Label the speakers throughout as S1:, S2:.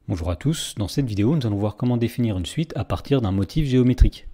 S1: Bonjour à tous, dans cette vidéo nous allons voir comment définir une suite à partir d'un motif géométrique.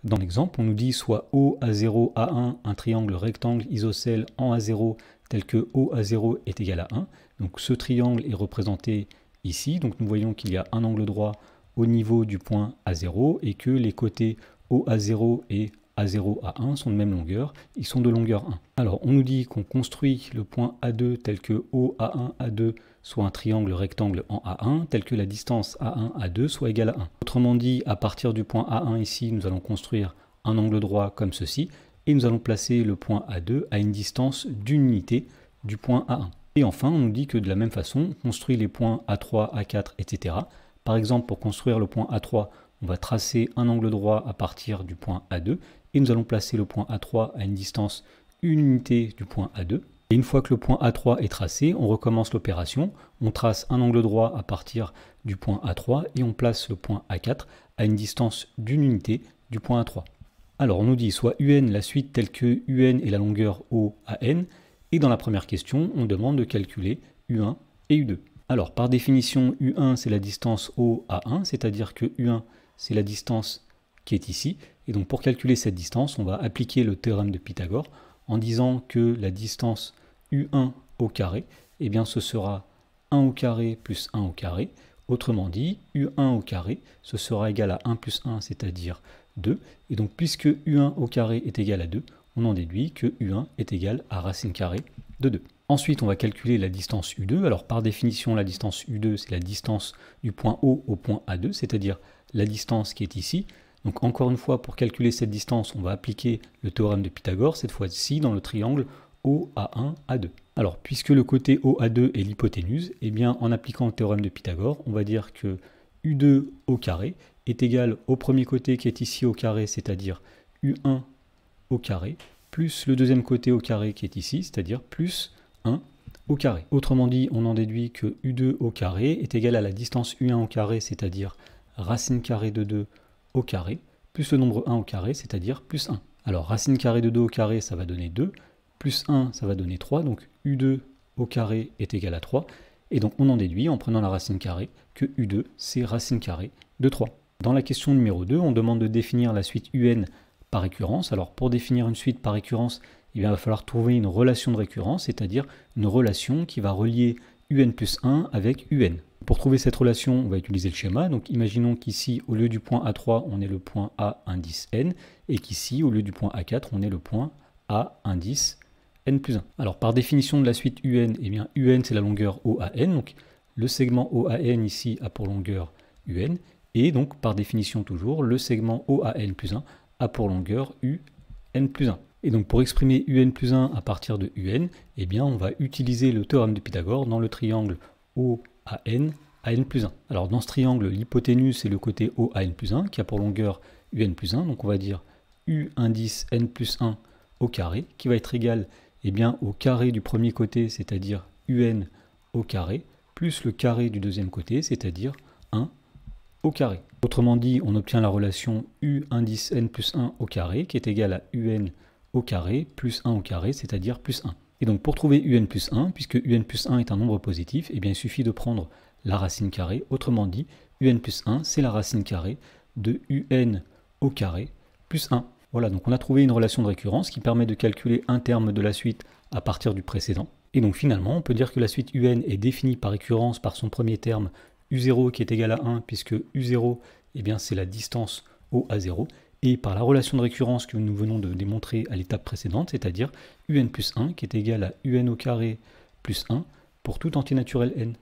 S1: Dans l'exemple, on nous dit soit OA0, A1, un triangle rectangle isocèle en A0 tel que OA0 est égal à 1. Donc ce triangle est représenté ici, donc nous voyons qu'il y a un angle droit au niveau du point A0 et que les côtés OA0 et A0, A1 sont de même longueur, ils sont de longueur 1. Alors on nous dit qu'on construit le point A2 tel que OA1, A2 soit un triangle rectangle en A1, tel que la distance A1, A2 soit égale à 1. Autrement dit, à partir du point A1 ici, nous allons construire un angle droit comme ceci, et nous allons placer le point A2 à une distance d'une unité du point A1. Et enfin, on nous dit que de la même façon, on construit les points A3, A4, etc. Par exemple, pour construire le point A3, on va tracer un angle droit à partir du point A2, et nous allons placer le point A3 à une distance une unité du point A2. Et une fois que le point A3 est tracé, on recommence l'opération, on trace un angle droit à partir du point A3 et on place le point A4 à une distance d'une unité du point A3. Alors on nous dit soit UN la suite telle que UN est la longueur OAN, et dans la première question, on demande de calculer U1 et U2. Alors par définition, U1 c'est la distance OA1, c'est-à-dire que U1 c'est la distance qui est ici, et donc pour calculer cette distance, on va appliquer le théorème de Pythagore, en disant que la distance U1 au carré, eh bien ce sera 1 au carré plus 1 au carré. Autrement dit, U1 au carré, ce sera égal à 1 plus 1, c'est-à-dire 2. Et donc puisque U1 au carré est égal à 2, on en déduit que U1 est égal à racine carrée de 2. Ensuite, on va calculer la distance U2. Alors par définition, la distance U2, c'est la distance du point O au point A2, c'est-à-dire la distance qui est ici. Donc encore une fois, pour calculer cette distance, on va appliquer le théorème de Pythagore, cette fois-ci dans le triangle OA1, A2. Alors, puisque le côté OA2 est l'hypoténuse, eh bien en appliquant le théorème de Pythagore, on va dire que U2 au carré est égal au premier côté qui est ici au carré, c'est-à-dire U1 au carré, plus le deuxième côté au carré qui est ici, c'est-à-dire plus 1 au carré. Autrement dit, on en déduit que U2 au carré est égal à la distance U1 au carré, c'est-à-dire racine carrée de 2 au carré, plus le nombre 1 au carré, c'est-à-dire plus 1. Alors racine carrée de 2 au carré, ça va donner 2, plus 1, ça va donner 3, donc U2 au carré est égal à 3, et donc on en déduit, en prenant la racine carrée, que U2, c'est racine carrée de 3. Dans la question numéro 2, on demande de définir la suite UN par récurrence. Alors pour définir une suite par récurrence, il va falloir trouver une relation de récurrence, c'est-à-dire une relation qui va relier UN plus 1 avec UN. Pour trouver cette relation, on va utiliser le schéma. Donc imaginons qu'ici, au lieu du point A3, on ait le point A indice N, et qu'ici, au lieu du point A4, on ait le point A indice N plus 1. Alors par définition de la suite UN, eh bien UN c'est la longueur OAN, donc le segment OAN ici a pour longueur UN, et donc par définition toujours, le segment OAN plus 1 a pour longueur UN plus 1. Et donc pour exprimer UN plus 1 à partir de UN, eh bien on va utiliser le théorème de Pythagore dans le triangle OAN à n plus 1. Alors dans ce triangle, l'hypoténuse c'est le côté OAN plus 1 qui a pour longueur UN plus 1, donc on va dire U indice N plus 1 au carré, qui va être égal eh bien, au carré du premier côté, c'est-à-dire UN au carré, plus le carré du deuxième côté, c'est-à-dire 1 au carré. Autrement dit, on obtient la relation U indice N plus 1 au carré, qui est égale à UN au carré, plus 1 au carré, c'est-à-dire plus 1. Et donc pour trouver UN plus 1, puisque UN plus 1 est un nombre positif, eh bien, il suffit de prendre la racine carrée. Autrement dit, UN plus 1, c'est la racine carrée de UN au carré plus 1. Voilà, donc on a trouvé une relation de récurrence qui permet de calculer un terme de la suite à partir du précédent. Et donc finalement, on peut dire que la suite UN est définie par récurrence par son premier terme U0 qui est égal à 1, puisque U0, eh bien, c'est la distance OA0, et par la relation de récurrence que nous venons de démontrer à l'étape précédente, c'est-à-dire UN plus 1 qui est égal à UN au carré plus 1 pour tout entier naturel n.